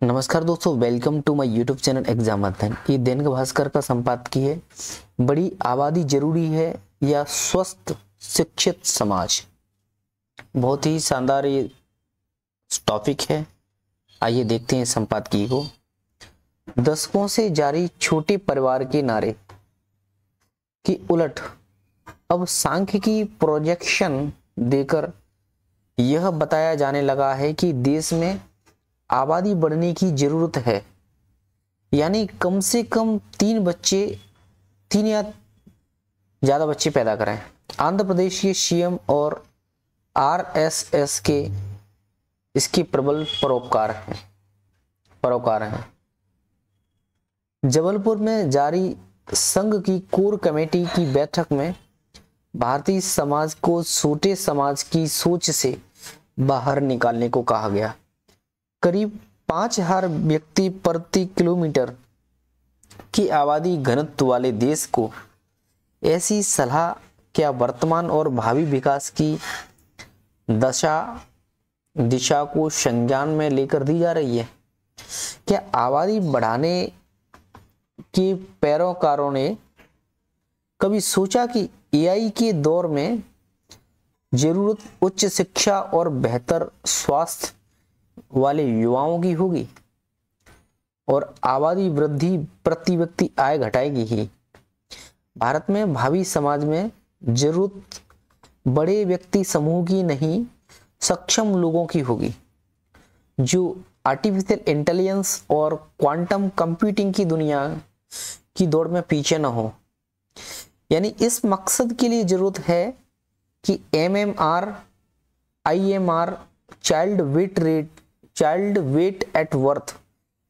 नमस्कार दोस्तों, welcome to my YouTube channel exam अध्ययन। ये दैनिक भास्कर का संपादकीय है। बड़ी आबादी जरूरी है या स्वस्थ शिक्षित समाज। बहुत ही शानदार ये टॉपिक है। आइए देखते हैं संपादकीय को। दशकों से जारी छोटे परिवार के नारे की उलट अब सांख्यिकी प्रोजेक्शन देकर यह बताया जाने लगा है कि देश में आबादी बढ़ने की जरूरत है, यानी कम से कम तीन या ज्यादा बच्चे पैदा करें। आंध्र प्रदेश के सीएम और आरएसएस के इसके प्रबल परोकार हैं। जबलपुर में जारी संघ की कोर कमेटी की बैठक में भारतीय समाज को छोटे समाज की सोच से बाहर निकालने को कहा गया। करीब 5000 व्यक्ति प्रति किलोमीटर की आबादी घनत्व वाले देश को ऐसी सलाह क्या वर्तमान और भावी विकास की दिशा को संज्ञान में लेकर दी जा रही है? क्या आबादी बढ़ाने के पैरोकारों ने कभी सोचा कि एआई के दौर में जरूरत उच्च शिक्षा और बेहतर स्वास्थ्य वाले युवाओं की होगी और आबादी वृद्धि प्रति व्यक्ति आय घटाएगी ही? भारत में भावी समाज में जरूरत बड़े व्यक्ति समूह की नहीं, सक्षम लोगों की होगी जो आर्टिफिशियल इंटेलिजेंस और क्वांटम कंप्यूटिंग की दुनिया की दौड़ में पीछे न हो। यानी इस मकसद के लिए जरूरत है कि MMR, IMR, child weight at birth,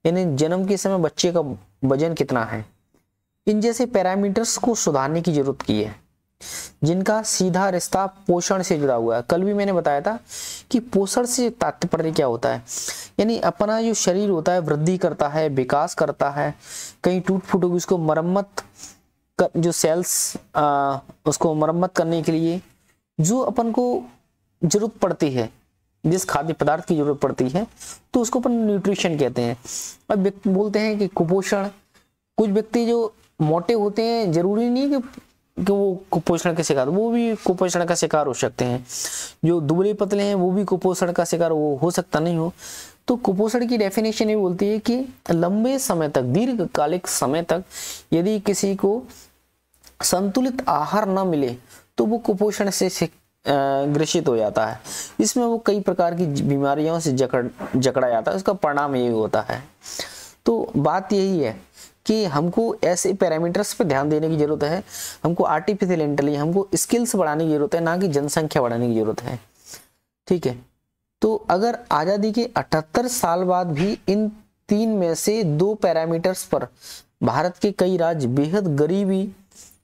यानी जन्म के समय बच्चे का वजन कितना है, इन जैसे पैरामीटर्स को सुधारने की जरूरत की है, जिनका सीधा रिश्ता पोषण से जुड़ा हुआ है। कल भी मैंने बताया था कि पोषण से तात्पर्य क्या होता है, यानी अपना जो शरीर होता है वृद्धि करता है, विकास करता है, कहीं टूट फूट होगी उसको जो सेल्स उसको मरम्मत करने के लिए जो अपन को जरूरत पड़ती है, जिस खाद्य पदार्थ की जरूरत पड़ती है, तो उसको अपन न्यूट्रिशन कहते हैं। अब बोलते हैं कि कुपोषण, कुछ व्यक्ति जो मोटे होते हैं जरूरी नहीं कि वो कुपोषण का शिकार, वो भी कुपोषण का शिकार हो सकते हैं। जो दुबले पतले हैं वो भी कुपोषण का शिकार हो सकता नहीं हो। तो कुपोषण की डेफिनेशन ये बोलती है कि लंबे समय तक, दीर्घकालिक समय तक यदि किसी को संतुलित आहार न मिले तो वो कुपोषण से ग्रसित हो जाता है। इसमें वो कई प्रकार की बीमारियों से जकड़ा जाता है। उसका परिणाम यही होता है। तो बात यही है कि हमको ऐसे पैरामीटर्स पे ध्यान देने की जरूरत है। हमको आर्टिफिशियल इंटेलिजेंस, हमको स्किल्स बढ़ाने की जरूरत है, ना कि जनसंख्या बढ़ाने की जरूरत है। ठीक है। तो अगर आजादी के 78 साल बाद भी इन तीन में से 2 पैरामीटर्स पर भारत के कई राज्य बेहद गरीबी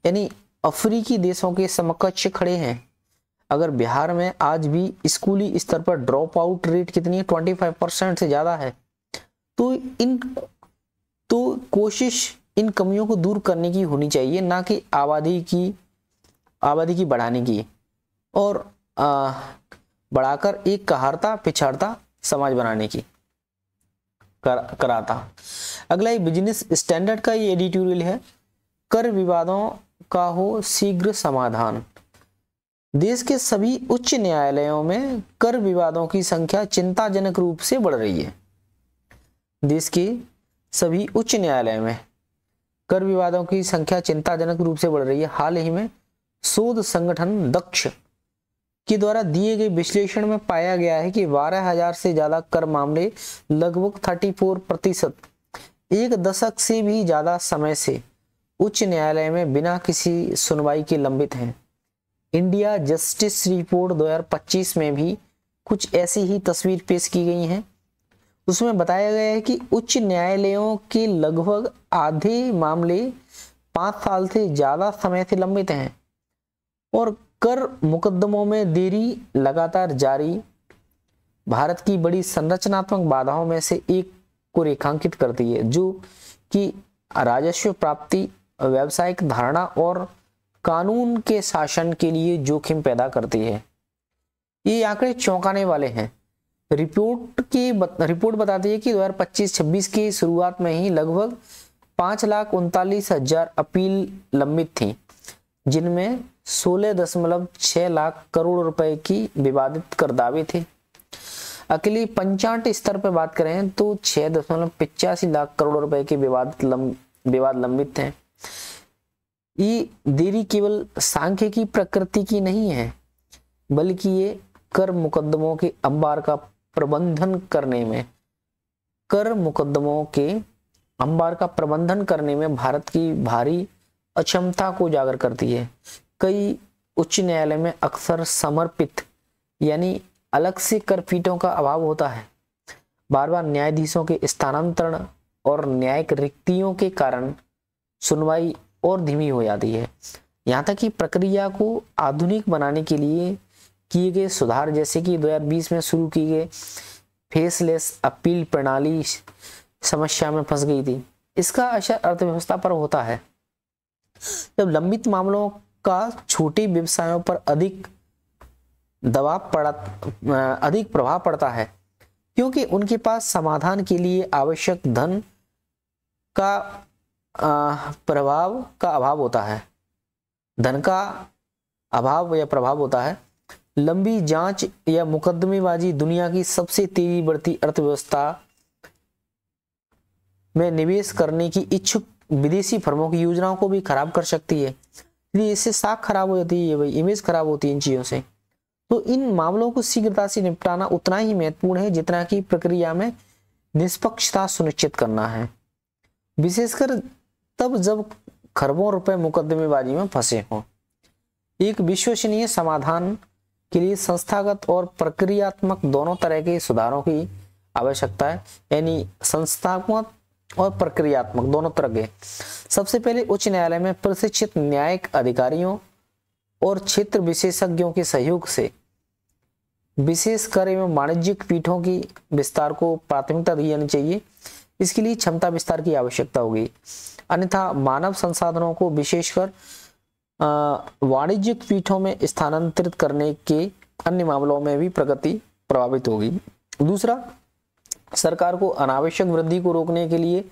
यानी अफ्रीकी देशों के समकक्ष खड़े हैं। अगर बिहार में आज भी स्कूली स्तर पर ड्रॉप आउट रेट कितनी है, 25% से ज्यादा है, तो कोशिश इन कमियों को दूर करने की होनी चाहिए, ना कि आबादी की बढ़ाने की और बढ़ाकर एक कहारता पिछाड़ता समाज बनाने की कराता। अगला ही बिजनेस स्टैंडर्ड का ये एडिटोरियल है। कर विवादों का हो शीघ्र समाधान। देश के सभी उच्च न्यायालयों में कर विवादों की संख्या चिंताजनक रूप से बढ़ रही है। देश के सभी उच्च न्यायालयों में कर विवादों की संख्या चिंताजनक रूप से बढ़ रही है। हाल ही में शोध संगठन दक्ष के द्वारा दिए गए विश्लेषण में पाया गया है कि 12,000 से ज्यादा कर मामले, लगभग 34%, एक दशक से भी ज्यादा समय से उच्च न्यायालय में बिना किसी सुनवाई के लंबित हैं। इंडिया जस्टिस रिपोर्ट 2025 में भी कुछ ऐसी ही तस्वीर पेश की गई है। उसमें बताया गया है कि उच्च न्यायालयों के लगभग आधे मामले 5 साल से ज्यादा समय से लंबित हैं और कर मुकदमों में देरी लगातार जारी भारत की बड़ी संरचनात्मक बाधाओं में से एक को रेखांकित करती है, जो कि राजस्व प्राप्ति, व्यावसायिक धारणा और कानून के शासन के लिए जोखिम पैदा करती है। ये आंकड़े चौंकाने वाले हैं। रिपोर्ट बताती है कि 2025-26 की शुरुआत में ही लगभग 5,39,000 अपील लंबित थी, जिनमें 16.6 लाख करोड़ रुपए की विवादित कर दावे थे। अकेले पंचायत स्तर पर बात करें तो 6.85 लाख करोड़ रुपए के विवाद लंबित हैं। ये देरी केवल सांख्यिकी प्रकृति की नहीं है, बल्कि ये कर मुकदमों के अंबार का प्रबंधन करने में भारत की भारी अक्षमता को उजागर करती है। कई उच्च न्यायालय में अक्सर समर्पित यानी अलग से कर पीठों का अभाव होता है। बार बार न्यायाधीशों के स्थानांतरण और न्यायिक रिक्तियों के कारण सुनवाई और धीमी हो जाती है। यहाँ तक कि प्रक्रिया को आधुनिक बनाने के लिए किए गए सुधार, जैसे कि 2020 में शुरू की गई फेसलेस अपील प्रणाली समस्या में फंस गई थी। इसका असर अर्थव्यवस्था पर होता है। जब लंबित मामलों का छोटे व्यवसायों पर अधिक प्रभाव पड़ता है, क्योंकि उनके पास समाधान के लिए आवश्यक धन का प्रभाव होता है। लंबी जांच या मुकदमेबाजी दुनिया की सबसे तेजी बढ़ती अर्थव्यवस्था में निवेश करने की इच्छुक विदेशी फर्मों की योजनाओं को भी खराब कर सकती है। इसलिए इससे साख खराब हो जाती है, इमेज खराब होती है इन चीजों से। तो इन मामलों को शीघ्रता से निपटाना उतना ही महत्वपूर्ण है जितना कि प्रक्रिया में निष्पक्षता सुनिश्चित करना है, विशेषकर तब जब खरबों रुपए मुकदमेबाजी में फंसे हों। एक विश्वसनीय समाधान के लिए संस्थागत और प्रक्रियात्मक दोनों तरह के सुधारों की आवश्यकता है, यानी संस्थात्मक और प्रक्रियात्मक दोनों तरह के। सबसे पहले उच्च न्यायालय में प्रशिक्षित न्यायिक अधिकारियों और क्षेत्र विशेषज्ञों के सहयोग से विशेषकर एवं वाणिज्यिक पीठों की विस्तार को प्राथमिकता दी जानी चाहिए। इसके लिए क्षमता विस्तार की आवश्यकता होगी, अन्यथा मानव संसाधनों को विशेषकर वाणिज्यिक पीठों में स्थानांतरित करने के अन्य मामलों में भी प्रगति प्रभावित होगी। दूसरा, सरकार को अनावश्यक वृद्धि को रोकने के लिए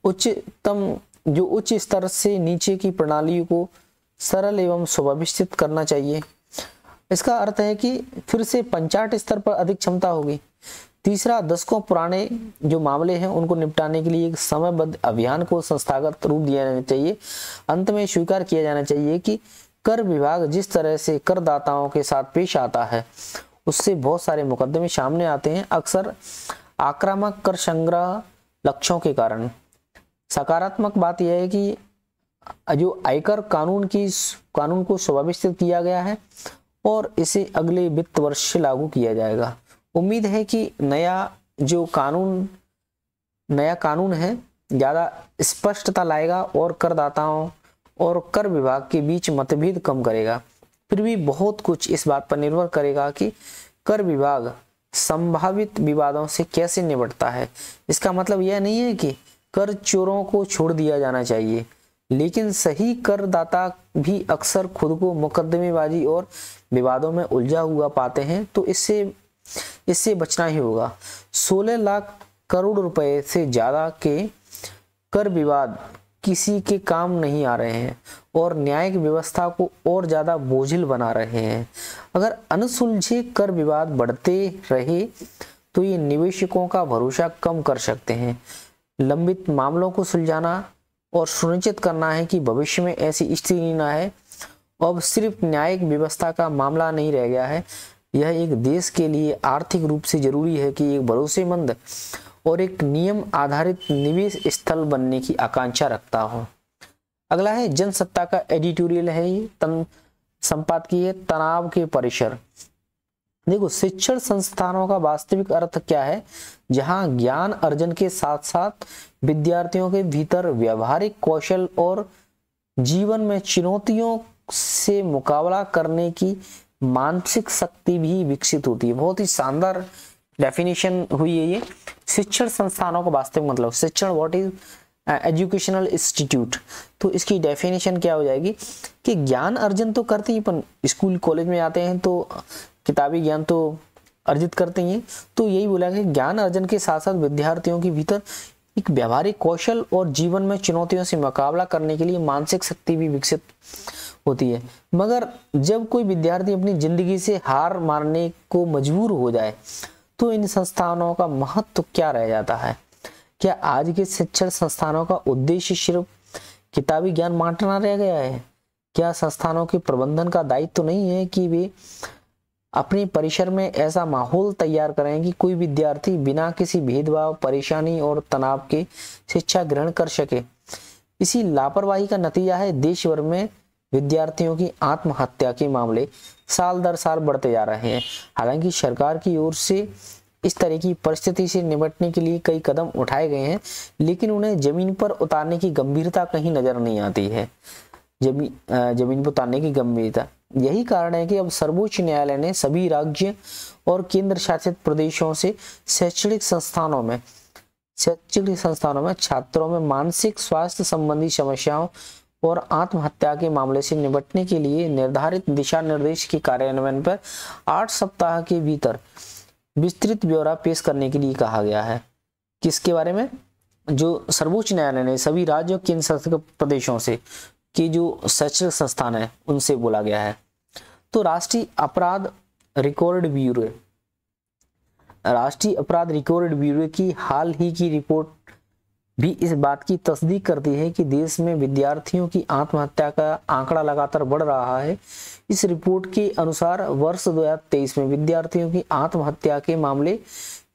उच्च स्तर से नीचे की प्रणाली को सरल एवं सुव्यवस्थित करना चाहिए। इसका अर्थ है कि फिर से पंचायत स्तर पर अधिक क्षमता होगी। तीसरा, दशकों पुराने जो मामले हैं उनको निपटाने के लिए एक समयबद्ध अभियान को संस्थागत रूप दिया जाना चाहिए। अंत में स्वीकार किया जाना चाहिए कि कर विभाग जिस तरह से करदाताओं के साथ पेश आता है उससे बहुत सारे मुकदमे सामने आते हैं, अक्सर आक्रामक कर संग्रह लक्ष्यों के कारण। सकारात्मक बात यह है कि जो आयकर कानून को सुव्यवस्थित किया गया है और इसे अगले वित्त वर्ष से लागू किया जाएगा। उम्मीद है कि नया कानून है ज्यादा स्पष्टता लाएगा और करदाताओं और कर विभाग के बीच मतभेद कम करेगा। फिर भी बहुत कुछ इस बात पर निर्भर करेगा कि कर विभाग संभावित विवादों से कैसे निपटता है। इसका मतलब यह नहीं है कि कर चोरों को छोड़ दिया जाना चाहिए, लेकिन सही करदाता भी अक्सर खुद को मुकदमेबाजी और विवादों में उलझा हुआ पाते हैं, तो इससे बचना ही होगा। 16 लाख करोड़ रुपए से ज्यादा के कर विवाद किसी के काम नहीं आ रहे हैं और न्यायिक व्यवस्था को और ज्यादा बोझिल बना रहे हैं। अगर अनसुलझे कर विवाद बढ़ते रहे तो ये निवेशकों का भरोसा कम कर सकते हैं। लंबित मामलों को सुलझाना और सुनिश्चित करना है कि भविष्य में ऐसी स्थिति न आए। अब सिर्फ न्यायिक व्यवस्था का मामला नहीं रह गया है, यह एक देश के लिए आर्थिक रूप से जरूरी है कि एक भरोसेमंद और एक नियम आधारित निवेश स्थल बनने की आकांक्षा रखता हो। अगला है जनसत्ता का एडिटोरियल है, ये संपादकीय है तनाव के परिसर। देखो, शिक्षण संस्थानों का वास्तविक अर्थ क्या है, जहां ज्ञान अर्जन के साथ साथ विद्यार्थियों के भीतर व्यवहारिक कौशल और जीवन में चुनौतियों से मुकाबला करने की मानसिक शक्ति भी विकसित होती है। बहुत ही शानदार डेफिनेशन हुई है ये। शिक्षण संस्थानों का वास्तविक मतलब, शिक्षण व्हाट इज एजुकेशनल इंस्टीट्यूट, तो इसकी डेफिनेशन क्या हो जाएगी कि ज्ञान अर्जन तो करते ही, पर स्कूल कॉलेज में आते हैं तो किताबी ज्ञान तो अर्जित करते हैं। तो यही बोला कि ज्ञान अर्जन के साथ साथ विद्यार्थियों के भीतर एक व्यवहारिक कौशल और जीवन में चुनौतियों से मुकाबला करने के लिए मानसिक शक्ति भी विकसित होती है। मगर जब कोई विद्यार्थी अपनी जिंदगी से हार मानने को मजबूर हो जाए तो इन संस्थानों का महत्व क्या रह जाता है? क्या आज के शिक्षण संस्थानों का उद्देश्य सिर्फ किताबी ज्ञान बांटना रह गया है? क्या संस्थानों के प्रबंधन का दायित्व तो नहीं है कि वे अपने परिसर में ऐसा माहौल तैयार करें कि कोई विद्यार्थी बिना किसी भेदभाव, परेशानी और तनाव के शिक्षा ग्रहण कर सके? इसी लापरवाही का नतीजा है देश भर में विद्यार्थियों की आत्महत्या के मामले साल दर साल बढ़ते जा रहे हैं। हालांकि सरकार की ओर से इस तरह की परिस्थिति से निपटने के लिए कई कदम उठाए गए हैं, लेकिन उन्हें जमीन पर उतारने की गंभीरता कहीं नजर नहीं आती है। जमीन पर उतारने की गंभीरता, यही कारण है कि अब सर्वोच्च न्यायालय ने सभी राज्य और केंद्र शासित प्रदेशों से शैक्षणिक संस्थानों में छात्रों में मानसिक स्वास्थ्य संबंधी समस्याओं और आत्महत्या के मामले से निपटने के लिए निर्धारित दिशा निर्देश के कार्यान्वयन पर 8 सप्ताह के भीतर विस्तृत ब्यौरा पेश करने के लिए कहा गया है। किसके बारे में? जो सर्वोच्च न्यायालय ने सभी राज्यों केंद्र शासित प्रदेशों से कि जो शैक्षणिक संस्थान है उनसे बोला गया है। तो राष्ट्रीय अपराध रिकॉर्ड ब्यूरो की हाल ही की रिपोर्ट भी इस बात की तस्दीक करती है कि देश में विद्यार्थियों की आत्महत्या का आंकड़ा लगातार बढ़ रहा है। इस रिपोर्ट के अनुसार वर्ष 2023 में विद्यार्थियों की आत्महत्या के मामले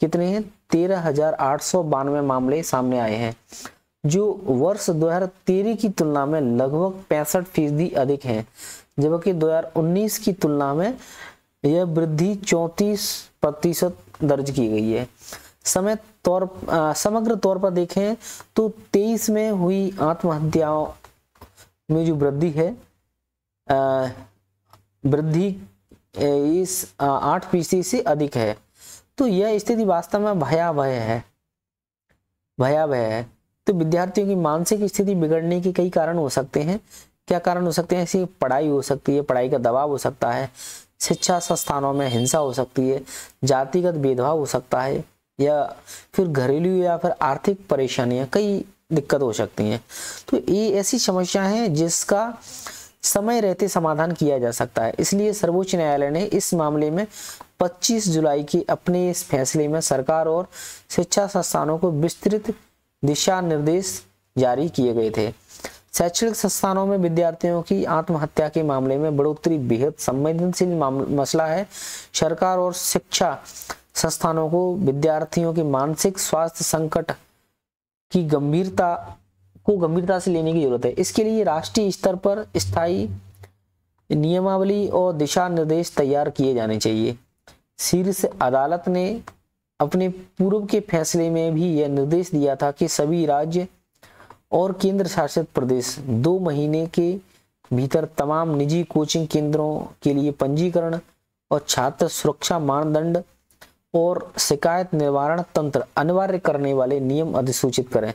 कितने हैं? 13,892 मामले सामने आए हैं, जो वर्ष 2013 की तुलना में लगभग 65% अधिक हैं, जबकि 2019 की तुलना में यह वृद्धि 34% दर्ज की गई है। समग्र तौर पर देखें तो 23 में हुई आत्महत्याओं में जो वृद्धि है, वृद्धि इस 8% से अधिक है। तो यह स्थिति वास्तव में भयावह है। तो विद्यार्थियों की मानसिक स्थिति बिगड़ने के कई कारण हो सकते हैं। क्या कारण हो सकते हैं? ऐसी पढ़ाई हो सकती है, पढ़ाई का दबाव हो सकता है, शिक्षा संस्थानों में हिंसा हो सकती है, जातिगत भेदभाव हो सकता है, या फिर घरेलू या फिर आर्थिक परेशानियां, कई दिक्कत हो सकती हैं। तो ये ऐसी समस्या है जिसका समय रहते समाधान किया जा सकता है। इसलिए सर्वोच्च न्यायालय ने इस मामले में 25 जुलाई के अपने इस फैसले में सरकार और शिक्षा संस्थानों को विस्तृत दिशा निर्देश जारी किए गए थे। शैक्षणिक संस्थानों में विद्यार्थियों की आत्महत्या के मामले में बढ़ोतरी बेहद संवेदनशील मसला है। सरकार और शिक्षा संस्थानों को विद्यार्थियों के मानसिक स्वास्थ्य संकट की गंभीरता से लेने की जरूरत है। इसके लिए राष्ट्रीय स्तर पर स्थायी नियमावली और दिशा निर्देश तैयार किए जाने चाहिए। शीर्ष अदालत ने अपने पूर्व के फैसले में भी यह निर्देश दिया था कि सभी राज्य और केंद्र शासित प्रदेश 2 महीने के भीतर तमाम निजी कोचिंग केंद्रों के लिए पंजीकरण और छात्र सुरक्षा मानदंड और शिकायत निवारण तंत्र अनिवार्य करने वाले नियम अधिसूचित करें।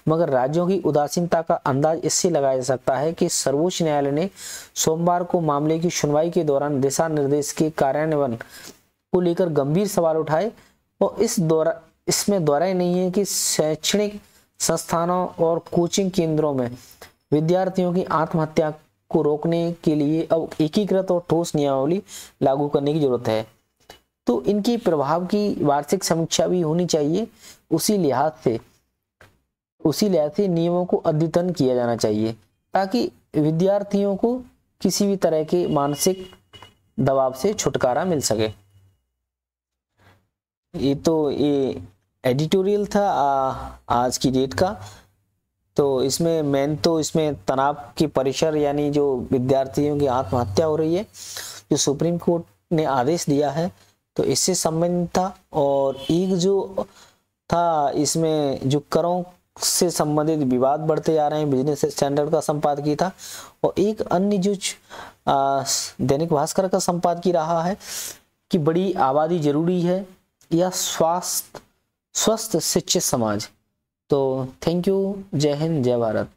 मगर राज्यों की उदासीनता का अंदाज इससे लगाया जा सकता है कि सर्वोच्च न्यायालय ने सोमवार को मामले की सुनवाई के दौरान दिशा निर्देश के कार्यान्वयन को लेकर गंभीर सवाल उठाए और इसमें दोहराई नहीं है कि शैक्षणिक संस्थानों और कोचिंग केंद्रों में विद्यार्थियों की आत्महत्या को रोकने के लिए अब एकीकृत और ठोस नियमावली लागू करने की जरूरत है। तो इनके प्रभाव की वार्षिक समीक्षा भी होनी चाहिए। उसी लिहाज से नियमों को अद्यतन किया जाना चाहिए ताकि विद्यार्थियों को किसी भी तरह के मानसिक दबाव से छुटकारा मिल सके। ये एडिटोरियल था आज की डेट का। तो इसमें इसमें तनाव के परिसर यानी जो विद्यार्थियों की आत्महत्या हो रही है, जो सुप्रीम कोर्ट ने आदेश दिया है, तो इससे संबंधित था। और एक जो था इसमें जो करों से संबंधित विवाद बढ़ते जा रहे हैं, बिजनेस स्टैंडर्ड का संपादकीय था। और एक अन्य जो दैनिक भास्कर का संपादकीय रहा है कि बड़ी आबादी जरूरी है या स्वस्थ शिक्षित समाज। तो थैंक यू, जय हिंद, जय भारत।